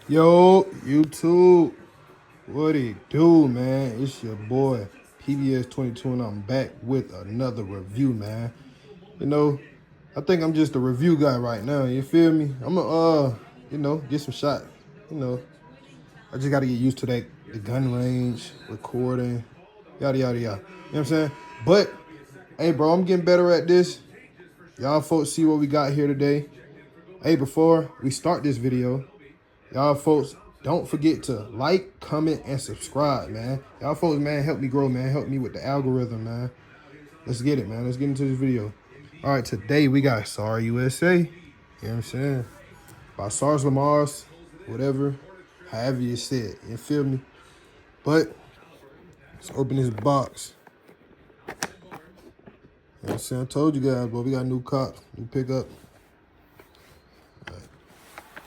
Yo, YouTube, what it do, man? It's your boy, PBS22, and I'm back with another review, man. You know, I think I'm just a review guy right now, you feel me? I'm gonna, get some shots. You know, I just gotta get used to the gun range, recording, yada, yada, yada. You know what I'm saying? But, hey, bro, I'm getting better at this. Y'all folks see what we got here today. Hey, before we start this video, y'all folks, don't forget to like, comment, and subscribe, man. Y'all folks, man, help me grow, man. Help me with the algorithm, man. Let's get it, man. Let's get into this video. All right, today we got SAR USA. You know what I'm saying? By SARS Lamar's, whatever, however you say it. You feel me? But let's open this box. You know what I'm saying? I told you guys, but we got new cops, new pickup. All right.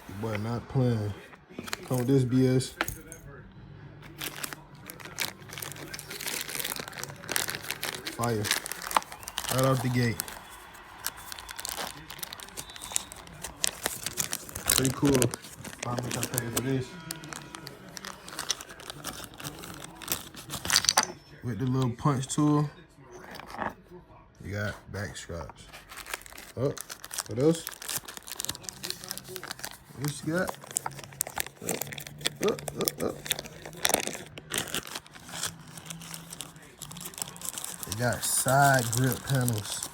Your boy not playing. Come with this BS. Fire. Right out the gate. Pretty cool. How much I paid for this? With the little punch tool, you got back straps. Oh, what else? What you got? Oh. You got side grip panels.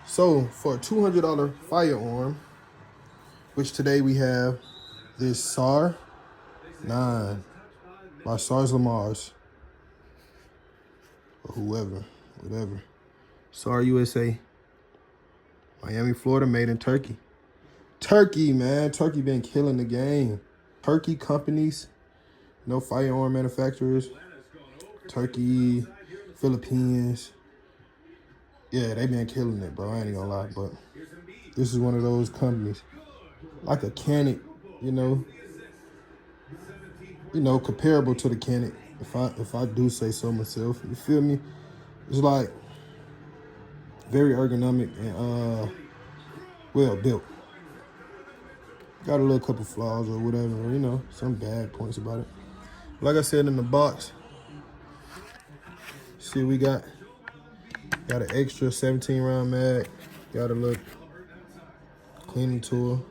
So for a $200 firearm, which today we have this SAR 9 by SARS Lamar's or whoever, whatever. SAR USA, Miami, Florida, made in Turkey. Turkey, man. Turkey been killing the game. Turkey companies, no firearm manufacturers. Turkey, Philippines. Yeah, they been killing it, bro. I ain't gonna lie, but this is one of those companies. Like a Canic, you know, comparable to the Canic, if I do say so myself. You feel me? It's like very ergonomic and well built. Got a little couple flaws or whatever, you know, some bad points about it. Like I said in the box, see we got an extra 17 round mag, got a little cleaning tool.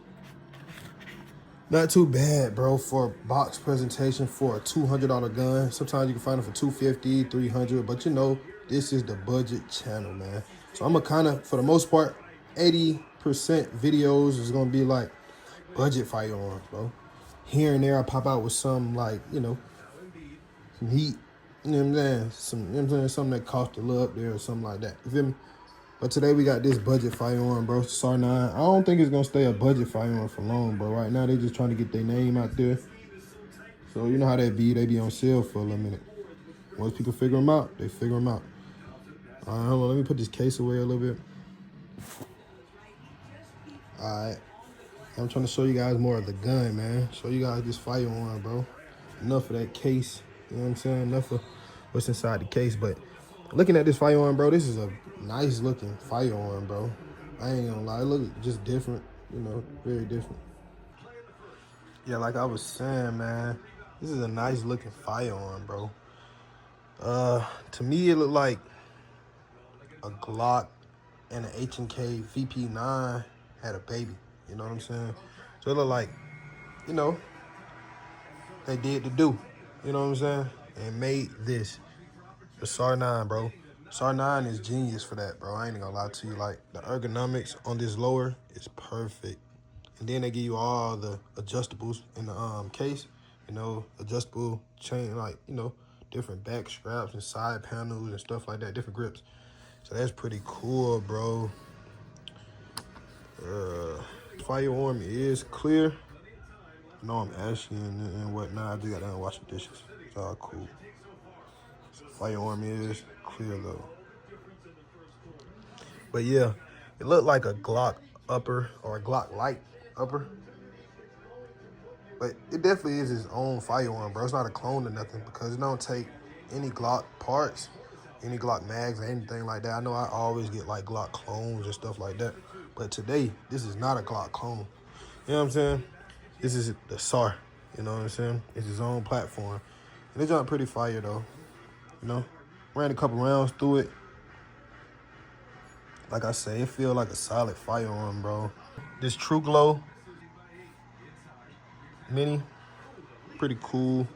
Not too bad, bro, for a box presentation for a $200 gun. Sometimes you can find them for $250, $300, but you know, this is the budget channel, man. So I'm gonna kind of, for the most part, 80% videos is gonna be like budget firearms, bro. Here and there, I pop out with some like, you know, some heat, you know what I'm saying? Some, you know what I'm saying? Something that cost a little up there or something like that. You feel me? But today we got this budget firearm, bro. SAR 9. I don't think it's gonna stay a budget firearm for long, bro. Right now they just trying to get their name out there. So you know how they be on sale for a little minute. Once people figure them out, they figure them out. All right, hold on, let me put this case away a little bit. All right, I'm trying to show you guys more of the gun, man. Show you guys this firearm, bro. Enough of that case, you know what I'm saying? Enough of what's inside the case, but looking at this firearm, bro, this is a nice looking firearm, bro. I ain't gonna lie, it looks just different, you know, very different. Yeah, like I was saying, man, this is a nice looking firearm, bro. To me, it looked like a Glock and an H&K VP9 had a baby. You know what I'm saying? So it looked like, you know, they did the do. You know what I'm saying? And made this. The SAR 9, bro. SAR 9 is genius for that, bro. I ain't gonna lie to you. Like, the ergonomics on this lower is perfect. And then they give you all the adjustables in the case. You know, adjustable chain, like, you know, different back straps and side panels and stuff like that, different grips. So that's pretty cool, bro. Firearm is clear. I know I'm ashy and whatnot. I just got done washing dishes. It's all cool. So firearm is clear though. But yeah, it looked like a Glock upper or a Glock light upper. But it definitely is its own firearm, bro. It's not a clone or nothing because it don't take any Glock parts, any Glock mags or anything like that. I know I always get like Glock clones and stuff like that. But today, this is not a Glock clone. You know what I'm saying? This is the SAR, you know what I'm saying? It's his own platform. And it's pretty fire though, you know? Ran a couple rounds through it. Like I say, it feel like a solid firearm, bro. This True Glow Mini, pretty cool.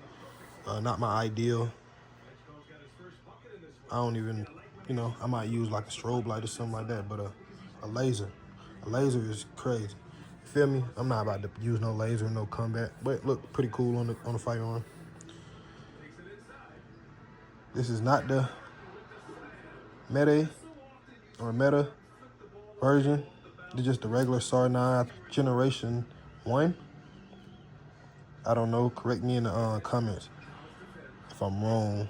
Not my ideal. I don't even, you know, I might use like a strobe light or something like that, but a laser. A laser is crazy. You feel me? I'm not about to use no laser, no combat, but look pretty cool on the firearm. This is not the Meta version. It's just the regular SAR 9 Generation 1. I don't know. Correct me in the comments if I'm wrong.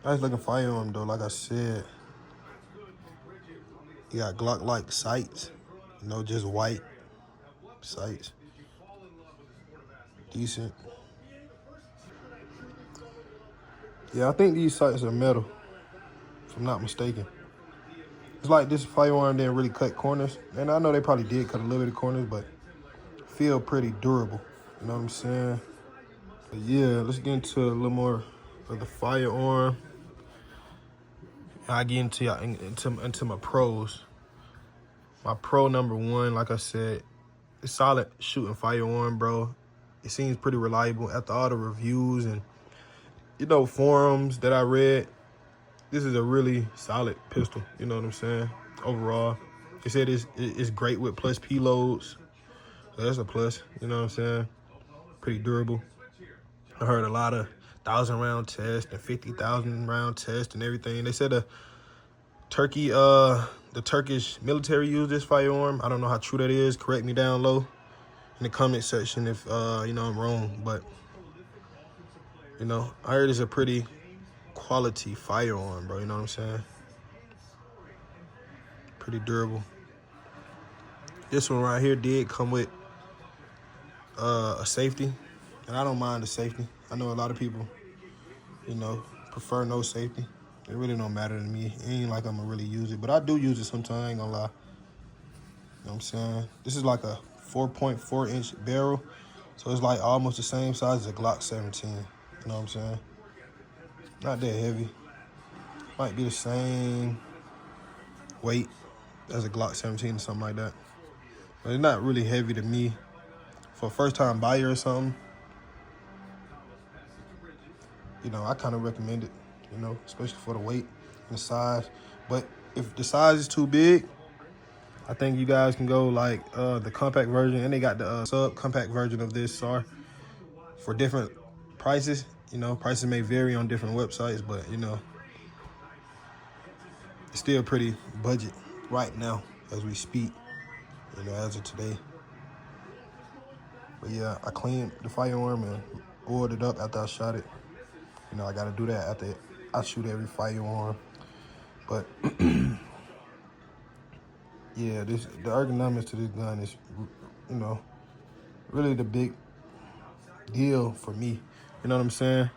Nice looking firearm though, like I said. You got Glock-like sights, you know, just white sights. Decent. Yeah, I think these sights are metal, if I'm not mistaken. It's like this firearm didn't really cut corners. And I know they probably did cut a little bit of corners, but feel pretty durable. You know what I'm saying? But yeah, let's get into a little more of the firearm. I get into my pros. My pro number one, like I said, it's solid shooting firearm, bro. It seems pretty reliable after all the reviews and, you know, forums that I read. This is a really solid pistol, you know what I'm saying? Overall, they said it's great with plus P loads. So that's a plus, you know what I'm saying? Pretty durable. I heard a lot of 1,000 round test and 50,000 round test and everything. They said the Turkish military used this firearm. I don't know how true that is. Correct me down low in the comment section if you know I'm wrong. But you know, I heard it's a pretty quality firearm, bro. You know what I'm saying? Pretty durable. This one right here did come with a safety, and I don't mind the safety. I know a lot of people, you know, prefer no safety. It really don't matter to me. It ain't like I'm gonna really use it, but I do use it sometimes, I ain't gonna lie. You know what I'm saying? This is like a 4.4 inch barrel, so it's like almost the same size as a Glock 17. You know what I'm saying? Not that heavy. Might be the same weight as a Glock 17 or something like that. But it's not really heavy to me. For a first-time buyer or something, you know, I kind of recommend it, you know, especially for the weight and the size. But if the size is too big, I think you guys can go like the compact version, and they got the sub-compact version of this SAR for different prices. You know, prices may vary on different websites, but, you know, it's still pretty budget right now as we speak, you know, as of today. But yeah, I cleaned the firearm and oiled it up after I shot it. You know, I got to do that after I shoot every firearm. But yeah, the ergonomics to this gun is, you know, really the big deal for me. You know what I'm saying?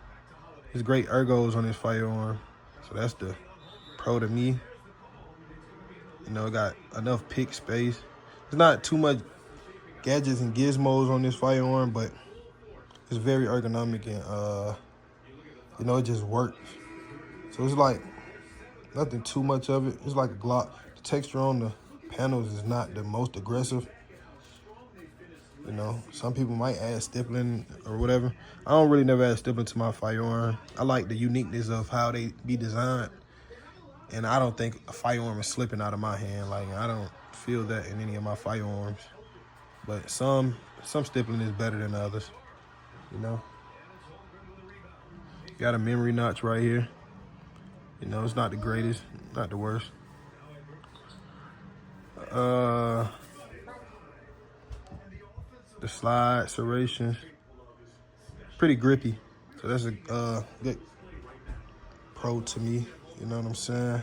There's great ergos on this firearm, so that's the pro to me. You know, it got enough pick space. There's not too much gadgets and gizmos on this firearm, but it's very ergonomic and you know, it just works. So it's like nothing too much of it. It's like a Glock. The texture on the panels is not the most aggressive. You know, some people might add stippling or whatever. I don't really never add stippling to my firearm. I like the uniqueness of how they be designed. And I don't think a firearm is slipping out of my hand. Like, I don't feel that in any of my firearms. But some stippling is better than others, you know. Got a memory notch right here. You know, it's not the greatest, not the worst. The slide serrations, pretty grippy. So that's a good pro to me. You know what I'm saying?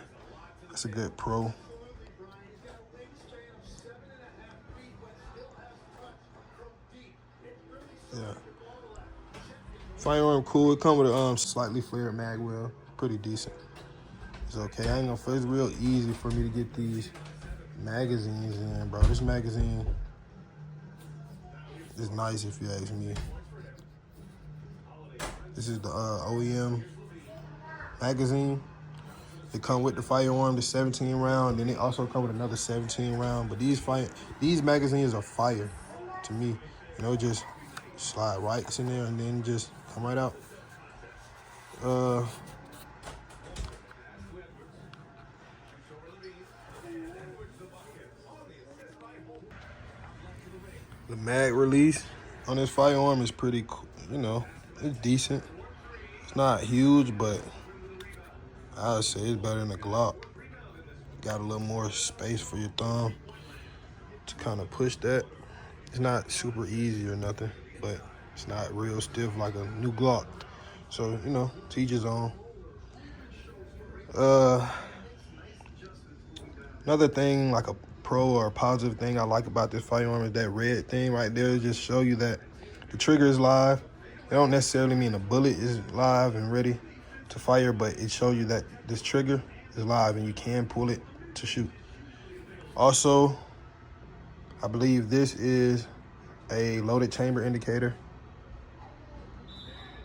That's a good pro. Yeah. Firearm cool. It come with a slightly flared mag well. Pretty decent. It's okay. I ain't gonna. It's real easy for me to get these magazines in, bro. This magazine It's nice if you ask me. This is the OEM magazine. It come with the firearm, the 17 round, then it also come with another 17 round. But these magazines are fire to me. You know, just slide right in there and then just come right out. The mag release on this firearm is pretty cool. You know, it's decent. It's not huge, but I would say it's better than a Glock. Got a little more space for your thumb to kind of push that. It's not super easy or nothing, but it's not real stiff like a new Glock. So, you know, to each his own. Another thing, like a pro or a positive thing I like about this firearm is that red thing right there. Just show you that the trigger is live. It don't necessarily mean the bullet is live and ready to fire, but it shows you that this trigger is live and you can pull it to shoot. Also, I believe this is a loaded chamber indicator.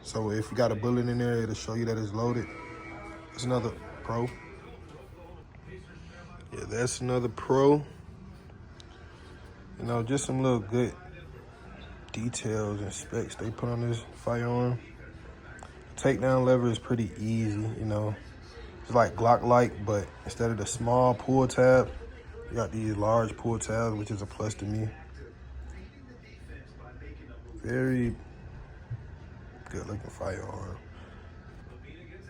So if you got a bullet in there, it'll show you that it's loaded. That's another pro. Yeah, that's another pro. You know, just some little good details and specs they put on this firearm. Takedown lever is pretty easy, you know. It's like Glock-like, but instead of the small pull tab, you got these large pull tabs, which is a plus to me. Very good looking firearm,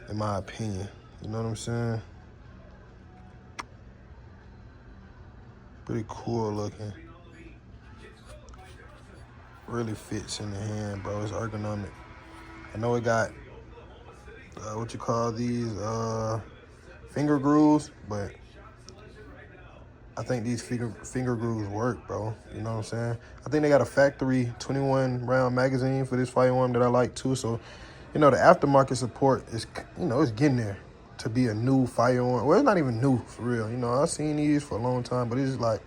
in my opinion. You know what I'm saying? Pretty cool looking. Really fits in the hand, bro. It's ergonomic. I know it got, what you call these, finger grooves, but I think these finger grooves work, bro. You know what I'm saying? I think they got a factory 21 round magazine for this firearm that I like too. So, you know, the aftermarket support is, you know, it's getting there to be a new firearm. Well, it's not even new for real. You know, I've seen these for a long time, but it's like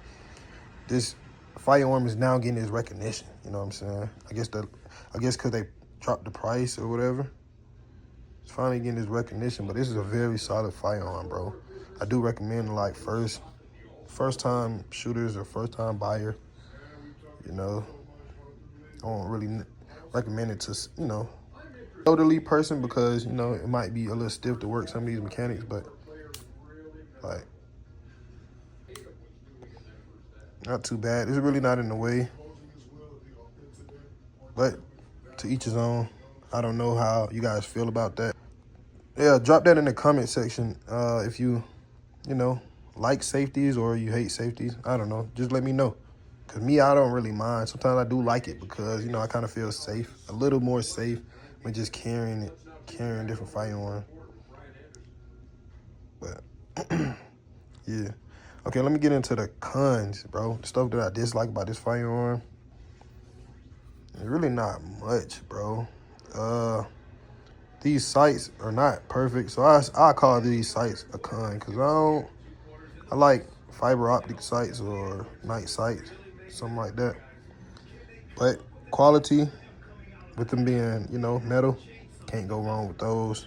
this firearm is now getting its recognition. You know what I'm saying? I guess because they dropped the price or whatever. It's finally getting its recognition, but this is a very solid firearm, bro. I do recommend like first time shooters or first time buyer, you know. I don't really recommend it to, you know, elderly person because, you know, it might be a little stiff to work some of these mechanics, but like not too bad. It's really not in the way, but to each his own. I don't know how you guys feel about that. Yeah, drop that in the comment section if you know, like safeties or you hate safeties. I don't know. Just let me know. Because me, I don't really mind. Sometimes I do like it because, you know, I kind of feel safe, a little more safe when just carrying different firearms. But, yeah. Okay, let me get into the cons, bro. The stuff that I dislike about this firearm. It's really not much, bro. These sights are not perfect, so I call these sights a con because I like fiber optic sights or night sights, something like that. But quality, with them being, you know, metal, can't go wrong with those.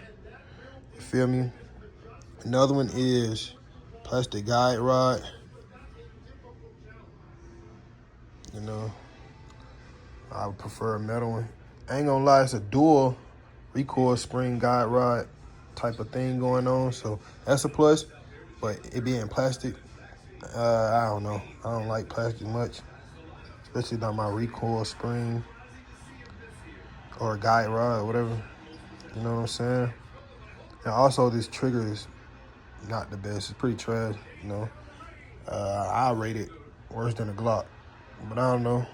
You feel me? Another one is plastic guide rod. You know, I would prefer a metal one. I ain't gonna lie, it's a dual recoil spring guide rod type of thing going on, so that's a plus. But it being plastic, I don't know. I don't like plastic much, especially not my recoil spring or a guide rod or whatever. You know what I'm saying? And also, this trigger is not the best. It's pretty trash, you know. I rate it worse than a Glock, but I don't know.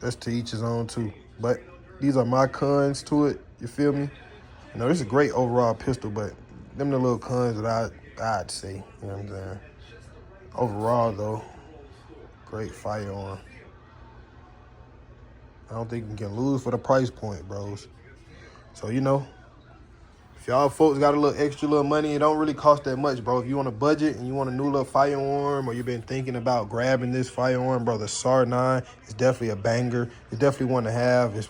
That's to each his own too. But these are my cons to it. You feel me? You know, this is a great overall pistol, but them the little cons that I'd say. You know what I'm saying? Overall, though, great firearm. I don't think you can lose for the price point, bros. So, you know, If y'all folks got a little extra little money, it don't really cost that much, bro. If you on a budget and you want a new little firearm, or you've been thinking about grabbing this firearm, bro, the SAR 9 is definitely a banger. It's definitely one to have. It's,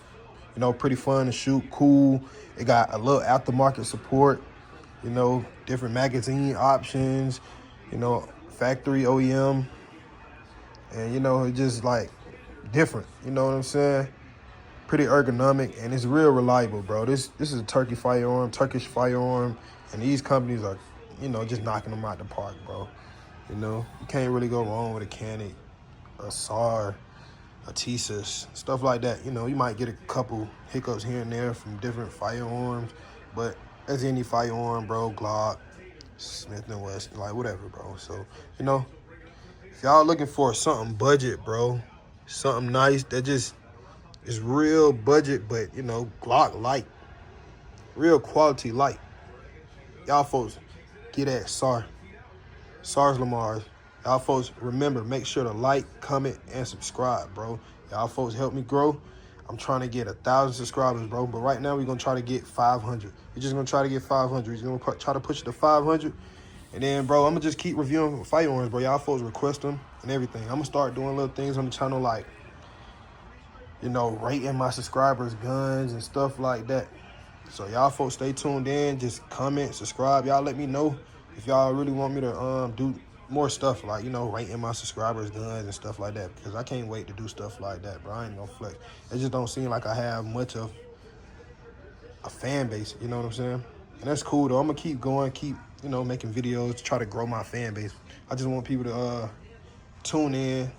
you know, pretty fun to shoot, cool. It got a little aftermarket support, you know, different magazine options, you know, factory OEM. And, you know, it's just like different, you know what I'm saying? Pretty ergonomic, and it's real reliable, bro. This is a Turkish firearm, and these companies are, you know, just knocking them out the park, bro. You know, you can't really go wrong with a Canik, a SAR, a TSIS, stuff like that. You know, you might get a couple hiccups here and there from different firearms, but as any firearm, bro, Glock, Smith & Wesson, like whatever, bro. So, you know, if y'all looking for something budget, bro, something nice that just is real budget, but, you know, Glock light, real quality light, y'all folks get at SARS Lamar's. Y'all folks, remember, make sure to like, comment, and subscribe, bro. Y'all folks help me grow. I'm trying to get 1,000 subscribers, bro. But right now, we're going to try to get 500. We're just going to try to get 500. We're going to try to push it to 500. And then, bro, I'm going to just keep reviewing firearms, bro. Y'all folks request them and everything. I'm going to start doing little things on the channel like, you know, rating my subscribers' guns and stuff like that. So y'all folks stay tuned in. Just comment, subscribe. Y'all let me know if y'all really want me to do more stuff like, you know, rating my subscribers' guns and stuff like that, because I can't wait to do stuff like that, bro. I ain't gonna flex. It just don't seem like I have much of a fan base, you know what I'm saying? And that's cool, though. I'm gonna keep going, keep, you know, making videos to try to grow my fan base. I just want people to tune in,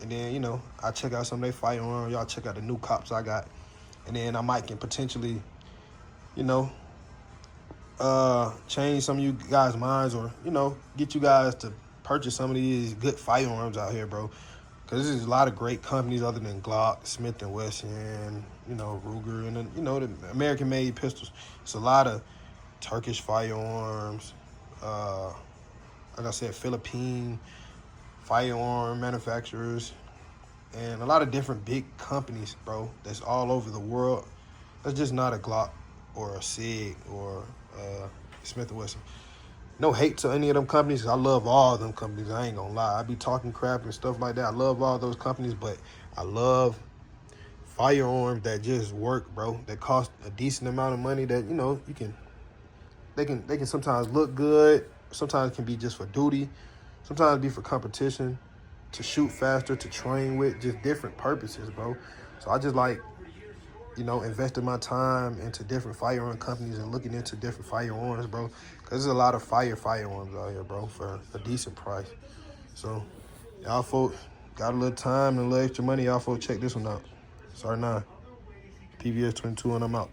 and then, you know, I check out some of their firearms. Y'all check out the new cops I got. And then I might can potentially, you know, change some of you guys' minds, or, you know, get you guys to purchase some of these good firearms out here, bro. Because there's a lot of great companies other than Glock, Smith & Wesson, you know, Ruger, and, you know, the American-made pistols. It's a lot of Turkish firearms, like I said, Philippine firearm manufacturers, and a lot of different big companies, bro, that's all over the world. That's just not a Glock or a SIG or Smith & Wesson. No hate to any of them companies. I love all of them companies. I ain't gonna lie. I be talking crap and stuff like that. I love all those companies, but I love firearms that just work, bro. That cost a decent amount of money. That, you know, they can sometimes look good. Sometimes can be just for duty. Sometimes be for competition, to shoot faster, to train with, just different purposes, bro. So I just like, you know, investing my time into different firearm companies and looking into different firearms, bro. Because there's a lot of firearms out here, bro, for a decent price. So, y'all folks got a little time and a little extra money. Y'all folks check this one out. Sorry, 9. PBS 22, and I'm out.